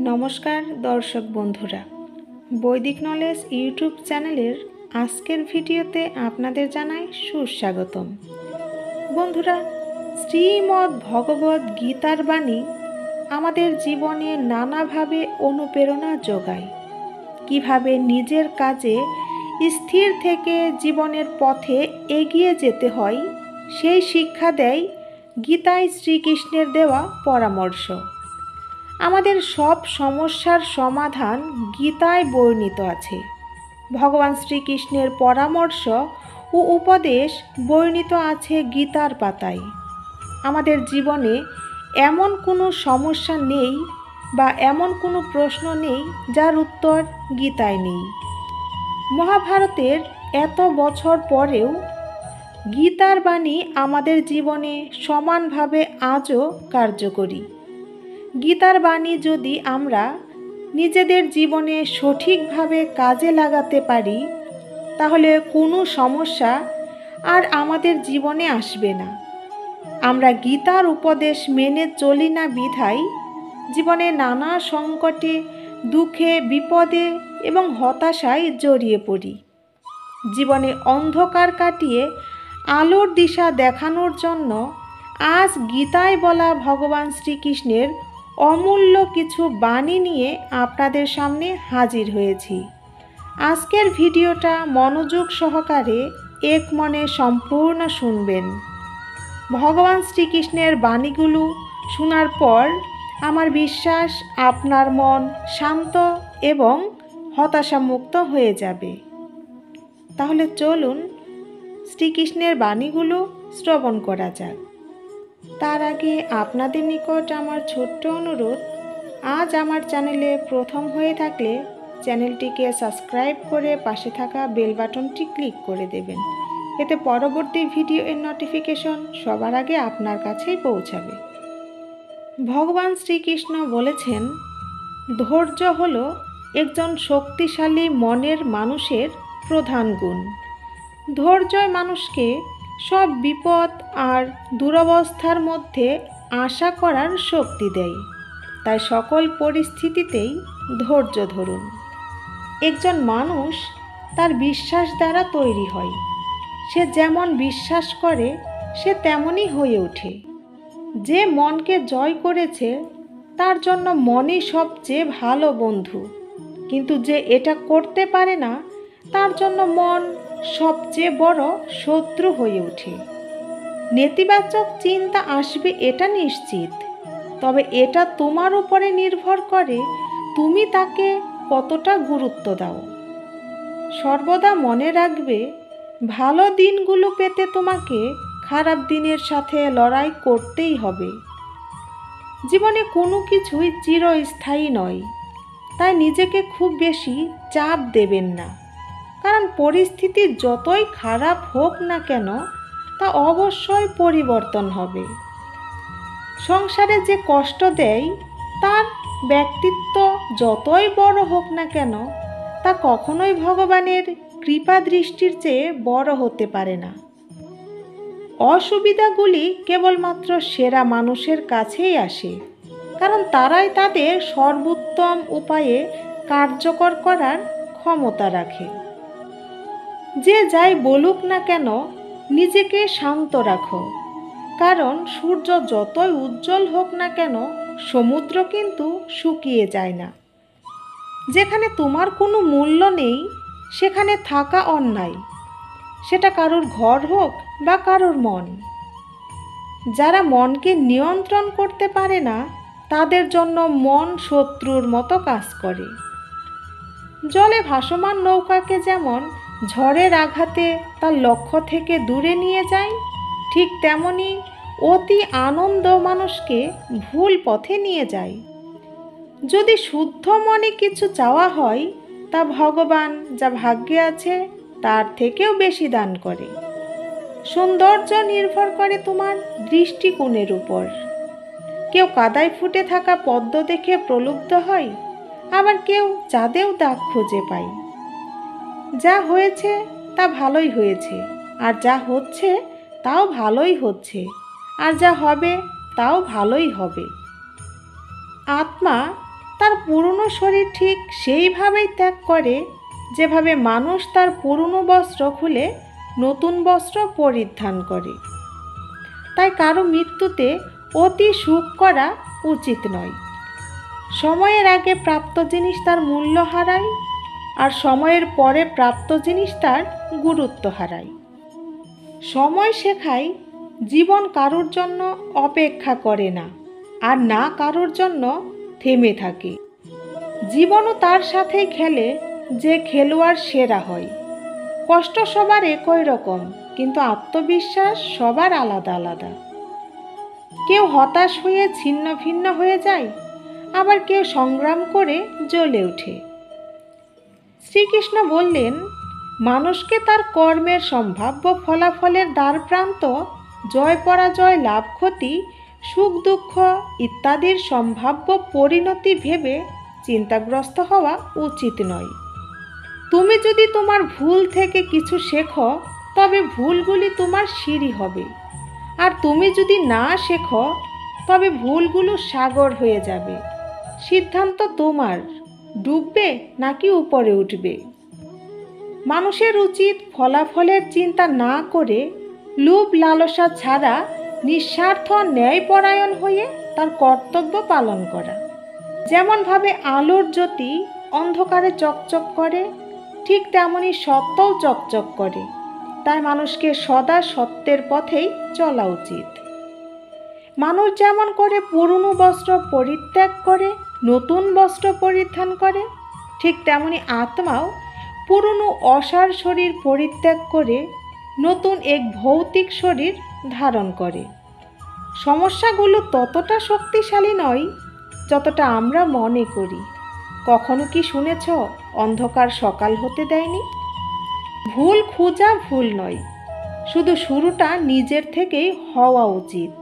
নমস্কার দর্শক বন্ধুরা, বৈদিক নলেজ ইউটিউব চ্যানেলের আজকের ভিডিওতে আপনাদের জানাই সুস্বাগতম। বন্ধুরা, শ্রীমদ্ ভগবদ গীতার বাণী আমাদের জীবনে নানাভাবে অনুপ্রেরণা যোগায়। কিভাবে নিজের কাজে স্থির থেকে জীবনের পথে এগিয়ে যেতে হয় সেই শিক্ষা দেয় গীতায় শ্রীকৃষ্ণের দেওয়া পরামর্শ। আমাদের সব সমস্যার সমাধান গীতায় বর্ণিত আছে। ভগবান শ্রীকৃষ্ণের পরামর্শ ও উপদেশ বর্ণিত আছে গীতার পাতায়। আমাদের জীবনে এমন কোনো সমস্যা নেই বা এমন কোনো প্রশ্ন নেই যার উত্তর গীতায় নেই। মহাভারতের এত বছর পরেও গীতার বাণী আমাদের জীবনে সমানভাবে আজও কার্যকরী। গীতার বাণী যদি আমরা নিজেদের জীবনে সঠিকভাবে কাজে লাগাতে পারি, তাহলে কোনো সমস্যা আর আমাদের জীবনে আসবে না। আমরা গীতার উপদেশ মেনে চলি না বিধায় জীবনে নানা সংকটে, দুঃখে, বিপদে এবং হতাশায় জড়িয়ে পড়ি। জীবনে অন্ধকার কাটিয়ে আলোর দিশা দেখানোর জন্য আজ গীতায় বলা ভগবান শ্রীকৃষ্ণের অমূল্য কিছু বাণী নিয়ে আপনাদের সামনে হাজির হয়েছি। আজকের ভিডিওটা মনোযোগ সহকারে এক মনে সম্পূর্ণ শুনবেন। ভগবান শ্রীকৃষ্ণের বাণীগুলো শোনার পর আমার বিশ্বাস আপনার মন শান্ত এবং হতাশামুক্ত হয়ে যাবে। তাহলে চলুন শ্রীকৃষ্ণের বাণীগুলো শ্রবণ করা যাক। তার আগে আপনাদের নিকট আমার ছোট্ট অনুরোধ, আজ আমার চ্যানেলে প্রথম হয়ে থাকলে চ্যানেলটিকে সাবস্ক্রাইব করে পাশে থাকা বেল বাটনটি ক্লিক করে দেবেন। এতে পরবর্তী ভিডিওর নোটিফিকেশন সবার আগে আপনার কাছেই পৌঁছাবে। ভগবান শ্রীকৃষ্ণ বলেছেন, ধৈর্য হলো একজন শক্তিশালী মনের মানুষের প্রধান গুণ। ধৈর্যই মানুষকে সব বিপদ আর দুরবস্থার মধ্যে আশা করার শক্তি দেয়। তাই সকল পরিস্থিতিতেই ধৈর্য ধরুন। একজন মানুষ তার বিশ্বাস দ্বারা তৈরি হয়। সে যেমন বিশ্বাস করে সে তেমনই হয়ে ওঠে। যে মনকে জয় করেছে তার জন্য মনই সবচেয়ে ভালো বন্ধু, কিন্তু যে এটা করতে পারে না তার জন্য মন সবচেয়ে বড় শত্রু হয়ে ওঠে। নেতিবাচক চিন্তা আসবে এটা নিশ্চিত, তবে এটা তোমার উপরে নির্ভর করে তুমি তাকে কতটা গুরুত্ব দাও। সর্বদা মনে রাখবে, ভালো দিনগুলো পেতে তোমাকে খারাপ দিনের সাথে লড়াই করতেই হবে। জীবনে কোনো কিছুই চিরস্থায়ী নয়, তাই নিজেকে খুব বেশি চাপ দেবেন না। কারণ পরিস্থিতি যতই খারাপ হোক না কেন তা অবশ্যই পরিবর্তন হবে। সংসারে যে কষ্ট দেয় তার ব্যক্তিত্ব যতই বড় হোক না কেন তা কখনোই ভগবানের কৃপা দৃষ্টির চেয়ে বড় হতে পারে না। অসুবিধাগুলি কেবলমাত্র সেরা মানুষের কাছেই আসে, কারণ তারাই তাদের সর্বোত্তম উপায়ে কার্যকর করার ক্ষমতা রাখে। যে যাই বলুক না কেন নিজেকে শান্ত রাখো, কারণ সূর্য যতই উজ্জ্বল হোক না কেন সমুদ্র কিন্তু শুকিয়ে যায় না। যেখানে তোমার কোনো মূল্য নেই সেখানে থাকা অন্যায়, সেটা কারোর ঘর হোক বা কারোর মন। যারা মনকে নিয়ন্ত্রণ করতে পারে না তাদের জন্য মন শত্রুর মতো কাজ করে। জলে ভাসমান নৌকাকে যেমন ঝড়ের আঘাতে তার লক্ষ্য থেকে দূরে নিয়ে যায়, ঠিক তেমনি অতি আনন্দ মানুষকে ভুল পথে নিয়ে যায়। যদি শুদ্ধ মনে কিছু চাওয়া হয় তা ভগবান যা ভাগ্যে আছে তার থেকেও বেশি দান করে। সৌন্দর্য নির্ভর করে তোমার দৃষ্টিকোণের উপর। কেউ কাদায় ফুটে থাকা পদ্ম দেখে প্রলুব্ধ হয়, আবার কেউ চাঁদেও দাগ খুঁজে পায়। যা হয়েছে তা ভালোই হয়েছে, আর যা হচ্ছে তাও ভালোই হচ্ছে, আর যা হবে তাও ভালোই হবে। আত্মা তার পুরনো শরীর ঠিক সেইভাবেই ত্যাগ করে যেভাবে মানুষ তার পুরনো বস্ত্র খুলে নতুন বস্ত্র পরিধান করে। তাই কারো মৃত্যুতে অতি সুখ করা উচিত নয়। সময়ের আগে প্রাপ্ত জিনিস তার মূল্য হারায়, আর সময়ের পরে প্রাপ্ত জিনিস তার গুরুত্ব হারায়। সময় শেখায় জীবন কারোর জন্য অপেক্ষা করে না, আর না কারোর জন্য থেমে থাকে। জীবনও তার সাথে খেলে যে খেলোয়াড় সেরা হয়। কষ্ট সবার একই রকম, কিন্তু আত্মবিশ্বাস সবার আলাদা আলাদা। কেউ হতাশ হয়ে ছিন্ন ভিন্ন হয়ে যায়, আবার কেউ সংগ্রাম করে জ্বলে ওঠে। শ্রীকৃষ্ণ বললেন, মানুষকে তার কর্মের সম্ভাব্য ফলাফলের দ্বারপ্রান্ত, জয় পরাজয়, লাভ ক্ষতি, সুখ দুঃখ ইত্যাদির সম্ভাব্য পরিণতি ভেবে চিন্তাগ্রস্ত হওয়া উচিত নয়। তুমি যদি তোমার ভুল থেকে কিছু শেখো, তবে ভুলগুলি তোমার সিঁড়ি হবে, আর তুমি যদি না শেখো, তবে ভুলগুলো সাগর হয়ে যাবে। সিদ্ধান্ত তোমার, ডুববে নাকি উপরে উঠবে। মানুষের উচিত ফলাফলের চিন্তা না করে লোভ লালসা ছাড়া নিঃস্বার্থ ন্যায়পরায়ণ হয়ে তার কর্তব্য পালন করা। যেমনভাবে আলোর জ্যোতি অন্ধকারে চকচক করে, ঠিক তেমনি সত্যও চকচক করে। তাই মানুষকে সদা সত্যের পথেই চলা উচিত। মানুষ যেমন করে পুরনো বস্ত্র পরিত্যাগ করে নতুন বস্ত্র পরিধান করে, ঠিক তেমনি আত্মাও পুরনো অসার শরীর পরিত্যাগ করে নতুন এক ভৌতিক শরীর ধারণ করে। সমস্যাগুলো ততটা শক্তিশালী নয় যতটা আমরা মনে করি। কখনো কি শুনেছ অন্ধকার সকাল হতে দেয়নি? ভুল খোঁজা ভুল নয়, শুধু শুরুটা নিজের থেকেই হওয়া উচিত।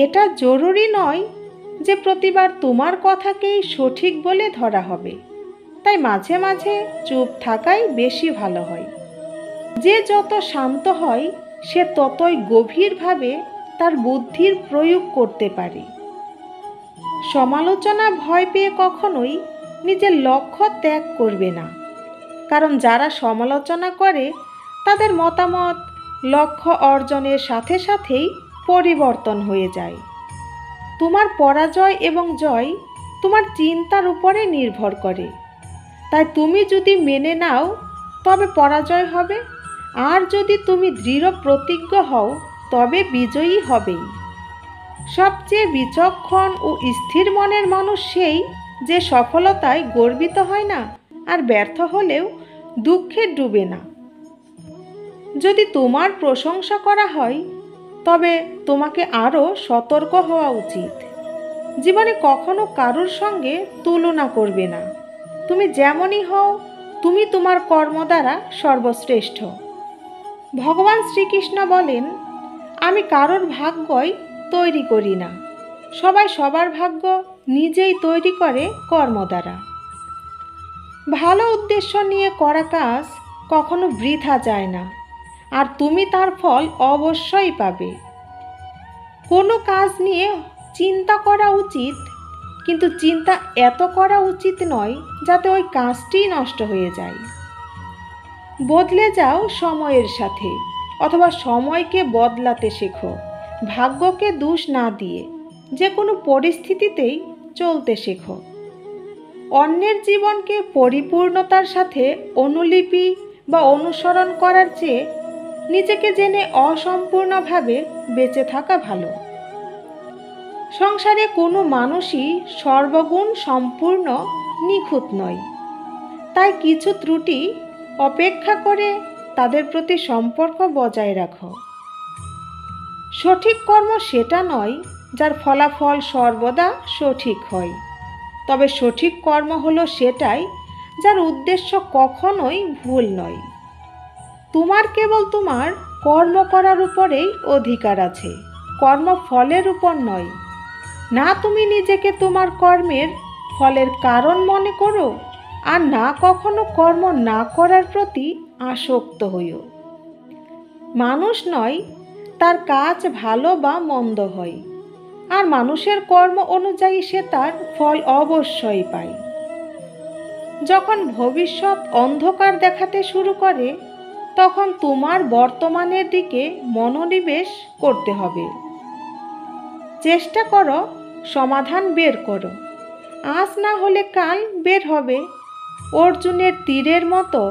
এটা জরুরি নয় যে প্রতিবার তোমার কথাকেই সঠিক বলে ধরা হবে। তাই মাঝে মাঝে চুপ থাকাই বেশি ভালো হয়। যে যত শান্ত হয় সে ততই গভীরভাবে তার বুদ্ধির প্রয়োগ করতে পারে। সমালোচনা ভয় পেয়ে কখনোই নিজের লক্ষ্য ত্যাগ করবে না, কারণ যারা সমালোচনা করে তাদের মতামত লক্ষ্য অর্জনের সাথে সাথেই পরিবর্তন হয়ে যায়। তোমার পরাজয় এবং জয় তোমার চিন্তার উপরে নির্ভর করে। তাই তুমি যদি মেনে নাও তবে পরাজয় হবে, আর যদি তুমি দৃঢ় প্রতিজ্ঞ হও তবে বিজয়ী হবেই। সবচেয়ে বিচক্ষণ ও স্থির মনের মানুষ সেই যে সফলতায় গর্বিত হয় না, আর ব্যর্থ হলেও দুঃখে ডুবে না। যদি তোমার প্রশংসা করা হয় তবে তোমাকে আরও সতর্ক হওয়া উচিত। জীবনে কখনো কারোর সঙ্গে তুলনা করবে না। তুমি যেমনই হও, তুমি তোমার কর্ম দ্বারা সর্বশ্রেষ্ঠ। ভগবান শ্রীকৃষ্ণ বলেন, আমি কারোর ভাগ্যই তৈরি করি না, সবাই সবার ভাগ্য নিজেই তৈরি করে কর্ম দ্বারা। ভালো উদ্দেশ্য নিয়ে করা কাজ কখনো বৃথা যায় না, আর তুমি তার ফল অবশ্যই পাবে। কোনো কাজ নিয়ে চিন্তা করা উচিত, কিন্তু চিন্তা এত করা উচিত নয় যাতে ওই কাজটি নষ্ট হয়ে যায়। বদলে যাও সময়ের সাথে, অথবা সময়কে বদলাতে শেখো। ভাগ্যকে দোষ না দিয়ে যে কোনো পরিস্থিতিতেই চলতে শেখো। অন্যের জীবনকে পরিপূর্ণতার সাথে অনুলিপি বা অনুসরণ করার চেয়ে নিজেকে জেনে অসম্পূর্ণভাবে বেঁচে থাকা ভালো। সংসারে কোনো মানুষই সর্বগুণ সম্পূর্ণ নিখুঁত নয়, তাই কিছু ত্রুটি অপেক্ষা করে তাদের প্রতি সম্পর্ক বজায় রাখো। সঠিক কর্ম সেটা নয় যার ফলাফল সর্বদা সঠিক হয়, তবে সঠিক কর্ম হলো সেটাই যার উদ্দেশ্য কখনোই ভুল নয়। তোমার কেবল তোমার কর্ম করার উপরেই অধিকার আছে, কর্মফলের উপর নয়। না তুমি নিজেকে তোমার কর্মের ফলের কারণ মনে করো, আর না কখনো কর্ম না করার প্রতি আসক্ত হইও। মানুষ নয়, তার কাজ ভালো বা মন্দ হয়, আর মানুষের কর্ম অনুযায়ী সে তার ফল অবশ্যই পায়। যখন ভবিষ্যৎ অন্ধকার দেখাতে শুরু করে, তখন তোমার বর্তমানের দিকে মনোনিবেশ করতে হবে। চেষ্টা করো, সমাধান বের করো। আজ না হলে কাল বের হবে। অর্জুনের তীরের মতো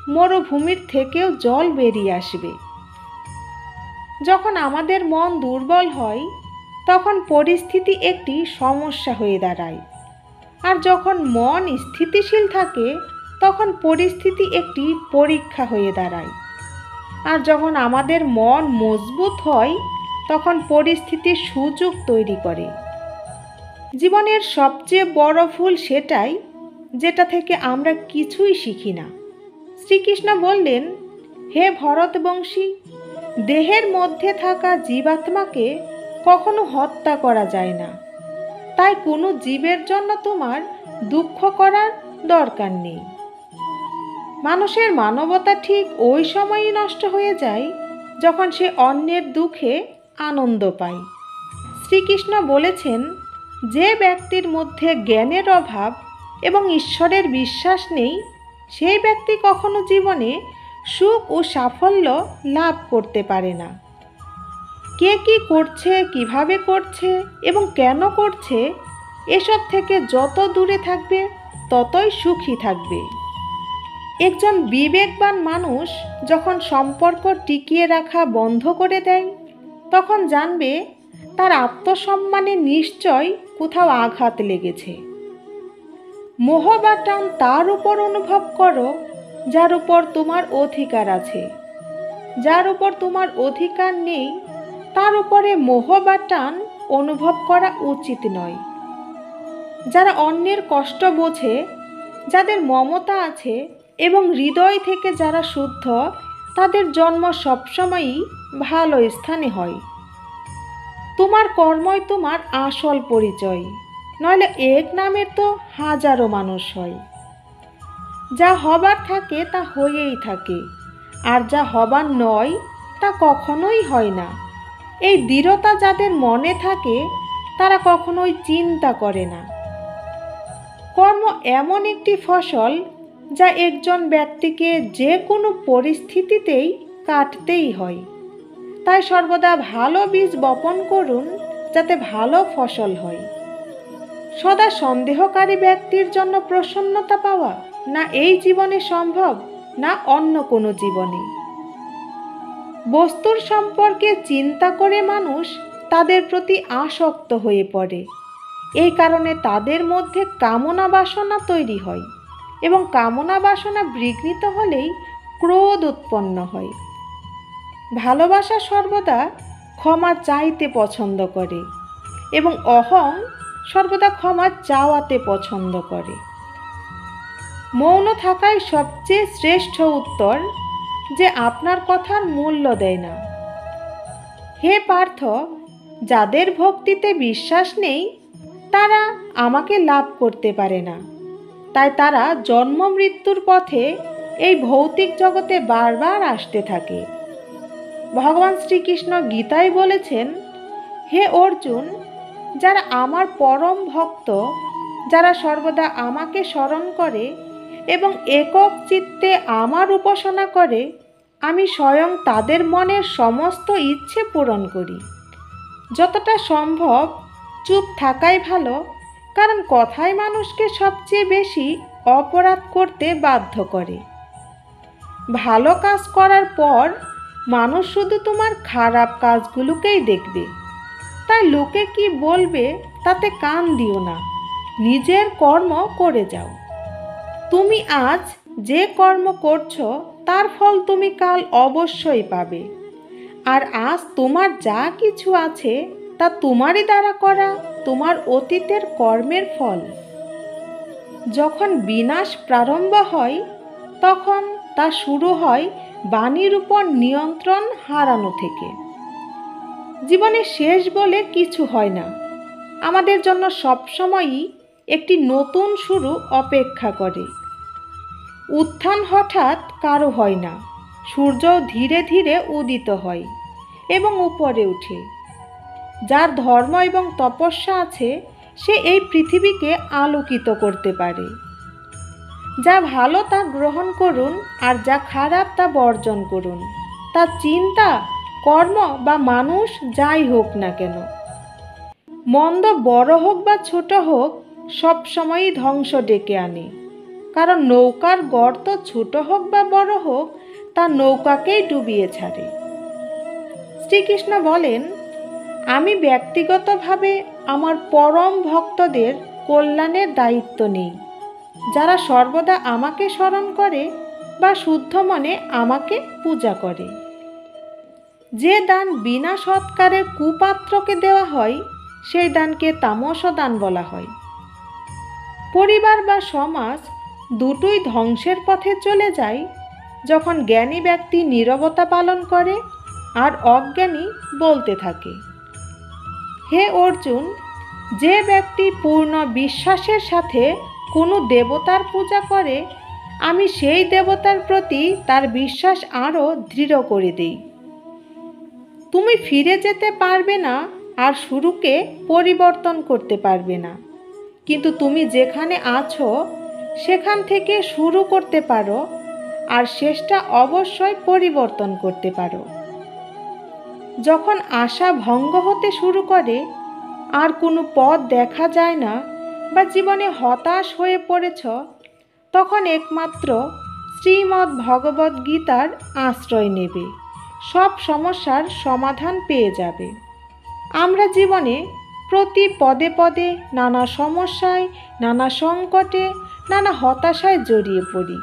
মরুভূমির থেকেও জল বেরিয়ে আসবে। যখন আমাদের মন দুর্বল হয়, তখন পরিস্থিতি একটি সমস্যা হয়ে দাঁড়ায়। আর যখন মন স্থিতিশীল থাকে, তখন পরিস্থিতি একটি পরীক্ষা হয়ে দাঁড়ায়। আর যখন আমাদের মন মজবুত হয়, তখন পরিস্থিতির সুযোগ তৈরি করে। জীবনের সবচেয়ে বড় ভুল সেটাই, যেটা থেকে আমরা কিছুই শিখি না। শ্রীকৃষ্ণ বললেন, হে ভরতবংশী, দেহের মধ্যে থাকা জীবাত্মাকে কখনো হত্যা করা যায় না। তাই কোনো জীবের জন্য তোমার দুঃখ করার দরকার নেই। মানুষের মানবতা ঠিক ওই সময়ই নষ্ট হয়ে যায় যখন সে অন্যের দুঃখে আনন্দ পায়। শ্রীকৃষ্ণ বলেছেন, যে ব্যক্তির মধ্যে জ্ঞানের অভাব এবং ঈশ্বরের বিশ্বাস নেই, সেই ব্যক্তি কখনো জীবনে সুখ ও সাফল্য লাভ করতে পারে না। কে কী করছে, কিভাবে করছে এবং কেন করছে, এসব থেকে যত দূরে থাকবে ততই সুখী থাকবে। একজন বিবেকবান মানুষ যখন সম্পর্ক টিকিয়ে রাখা বন্ধ করে দেয়, তখন জানবে তার আত্মসম্মানে নিশ্চয় কোথাও আঘাত লেগেছে। মোহ বা টান তার উপর অনুভব করো যার উপর তোমার অধিকার আছে। যার উপর তোমার অধিকার নেই, তার উপরে মোহ বা টান অনুভব করা উচিত নয়। যারা অন্যের কষ্ট বোঝে, যাদের মমতা আছে এবং হৃদয় থেকে যারা শুদ্ধ, তাদের জন্ম সবসময়ই ভালো স্থানে হয়। তোমার কর্মই তোমার আসল পরিচয়, নইলে এক নামের তো হাজারো মানুষ হয়। যা হবার থাকে তা হয়েই থাকে, আর যা হবার নয় তা কখনোই হয় না। এই দৃঢ়তা যাদের মনে থাকে, তারা কখনোই চিন্তা করে না। কর্ম এমন একটি ফসল যা একজন ব্যক্তিকে যে কোনো পরিস্থিতিতেই কাটতেই হয়। তাই সর্বদা ভালো বীজ বপন করুন, যাতে ভালো ফসল হয়। সদা সন্দেহকারী ব্যক্তির জন্য প্রসন্নতা পাওয়া না এই জীবনে সম্ভব, না অন্য কোনো জীবনে। বস্তুর সম্পর্কে চিন্তা করে মানুষ তাদের প্রতি আসক্ত হয়ে পড়ে। এই কারণে তাদের মধ্যে কামনা বাসনা তৈরি হয়, এবং কামনা বাসনা বিঘ্নিত হলেই ক্রোধ উৎপন্ন হয়। ভালোবাসা সর্বদা ক্ষমা চাইতে পছন্দ করে, এবং অহং সর্বদা ক্ষমা চাওয়াতে পছন্দ করে। মৌন থাকাই সবচেয়ে শ্রেষ্ঠ উত্তর, যে আপনার কথার মূল্য দেয় না। হে পার্থ, যাদের ভক্তিতে বিশ্বাস নেই, তারা আমাকে লাভ করতে পারে না। তাই তারা জন্ম মৃত্যুর পথে এই ভৌতিক জগতে বারবার আসতে থাকে। ভগবান শ্রীকৃষ্ণ গীতায় বলেছেন, হে অর্জুন, যারা আমার পরম ভক্ত, যারা সর্বদা আমাকে স্মরণ করে এবং একক চিত্তে আমার উপাসনা করে, আমি স্বয়ং তাদের মনের সমস্ত ইচ্ছে পূরণ করি। যতটা সম্ভব চুপ থাকাই ভালো, কারণ কথাই মানুষকে সবচেয়ে বেশি অপরাধ করতে বাধ্য করে। ভালো কাজ করার পর মানুষ শুধু তোমার খারাপ কাজগুলোকেই দেখবে। তাই লোকে কি বলবে তাতে কান দিও না, নিজের কর্ম করে যাও। তুমি আজ যে কর্ম করছো তার ফল তুমি কাল অবশ্যই পাবে। আর আজ তোমার যা কিছু আছে তা তোমারই দ্বারা করা তোমার অতীতের কর্মের ফল। যখন বিনাশ প্রারম্ভ হয়, তখন তা শুরু হয় বাণীর উপর নিয়ন্ত্রণ হারানো থেকে। জীবনে শেষ বলে কিছু হয় না। আমাদের জন্য সবসময়ই একটি নতুন শুরু অপেক্ষা করে। উত্থান হঠাৎ কারো হয় না। সূর্য ধীরে ধীরে উদিত হয় এবং উপরে ওঠে। যার ধর্ম এবং তপস্যা আছে সে এই পৃথিবীকে আলোকিত করতে পারে। যা ভালো তা গ্রহণ করুন আর যা খারাপ তা বর্জন করুন। তা চিন্তা, কর্ম বা মানুষ যাই হোক না কেন। মন্দ বড় হোক বা ছোট হোক, সব সময়ই ধ্বংস ডেকে আনে। কারণ নৌকার গর্ত ছোট হোক বা বড় হোক, তা নৌকাকেই ডুবিয়ে ছাড়ে। শ্রীকৃষ্ণ বলেন, আমি ব্যক্তিগতভাবে আমার পরম ভক্তদের কল্যাণের দায়িত্ব নেই, যারা সর্বদা আমাকে স্মরণ করে বা শুদ্ধ মনে আমাকে পূজা করে। যে দান বিনা সৎকারে কুপাত্রকে দেওয়া হয়, সেই দানকে তামস দান বলা হয়। পরিবার বা সমাজ দুটোই ধ্বংসের পথে চলে যায় যখন জ্ঞানী ব্যক্তি নীরবতা পালন করে আর অজ্ঞানী বলতে থাকে। হে অর্জুন, যে ব্যক্তি পূর্ণ বিশ্বাসের সাথে কোনো দেবতার পূজা করে, আমি সেই দেবতার প্রতি তার বিশ্বাস আরও দৃঢ় করে দিই। তুমি ফিরে যেতে পারবে না আর শুরুকে পরিবর্তন করতে পারবে না, কিন্তু তুমি যেখানে আছো সেখান থেকে শুরু করতে পারো আর শেষটা অবশ্যই পরিবর্তন করতে পারো। যখন আশা ভঙ্গ হতে শুরু করে আর কোনো পথ দেখা যায় না বা জীবনে হতাশ হয়ে পড়েছ, তখন একমাত্র শ্রীমদ্ ভগবদ্ গীতার আশ্রয় নেবে। সব সমস্যার সমাধান পেয়ে যাবে। আমরা জীবনে প্রতি পদে পদে নানা সমস্যায়, নানা সংকটে, নানা হতাশায় জড়িয়ে পড়ি।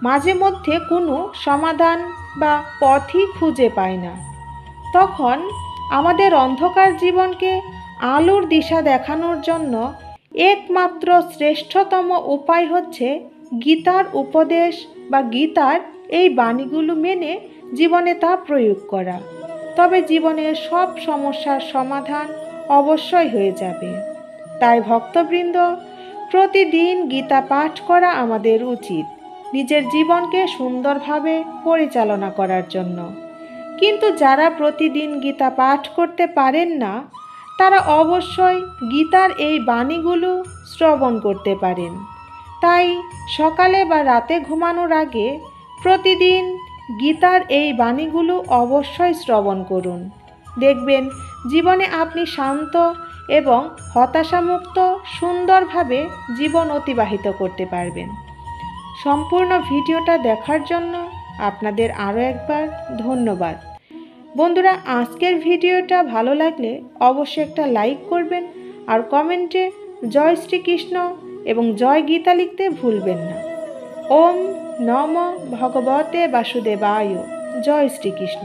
মাঝে মধ্যে কোনো সমাধান বা পথই খুঁজে পাই না। তখন আমাদের অন্ধকার জীবনকে আলোর দিশা দেখানোর জন্য একমাত্র শ্রেষ্ঠতম উপায় হচ্ছে গীতার উপদেশ বা গীতার এই বাণীগুলো মেনে জীবনে তা প্রয়োগ করা। তবে জীবনের সব সমস্যার সমাধান অবশ্যই হয়ে যাবে। তাই ভক্তবৃন্দ, প্রতিদিন গীতা পাঠ করা আমাদের উচিত নিজের জীবনকে সুন্দরভাবে পরিচালনা করার জন্য। কিন্তু যারা প্রতিদিন গীতা পাঠ করতে পারেন না, তারা অবশ্যই গীতার এই বাণীগুলো শ্রবণ করতে পারেন। তাই সকালে বা রাতে ঘুমানোর আগে প্রতিদিন গীতার এই বাণীগুলো অবশ্যই শ্রবণ করুন। দেখবেন জীবনে আপনি শান্ত এবং হতাশামুক্ত সুন্দরভাবে জীবন অতিবাহিত করতে পারবেন। সম্পূর্ণ ভিডিওটা দেখার জন্য আপনাদের আরও একবার ধন্যবাদ। বন্ধুরা, আজকের ভিডিওটা ভালো লাগলে অবশ্যই একটা লাইক করবেন আর কমেন্টে জয় শ্রীকৃষ্ণ এবং জয় গীতা লিখতে ভুলবেন না। ওম নমো ভগবতে বাসুদেবায়। জয় শ্রীকৃষ্ণ।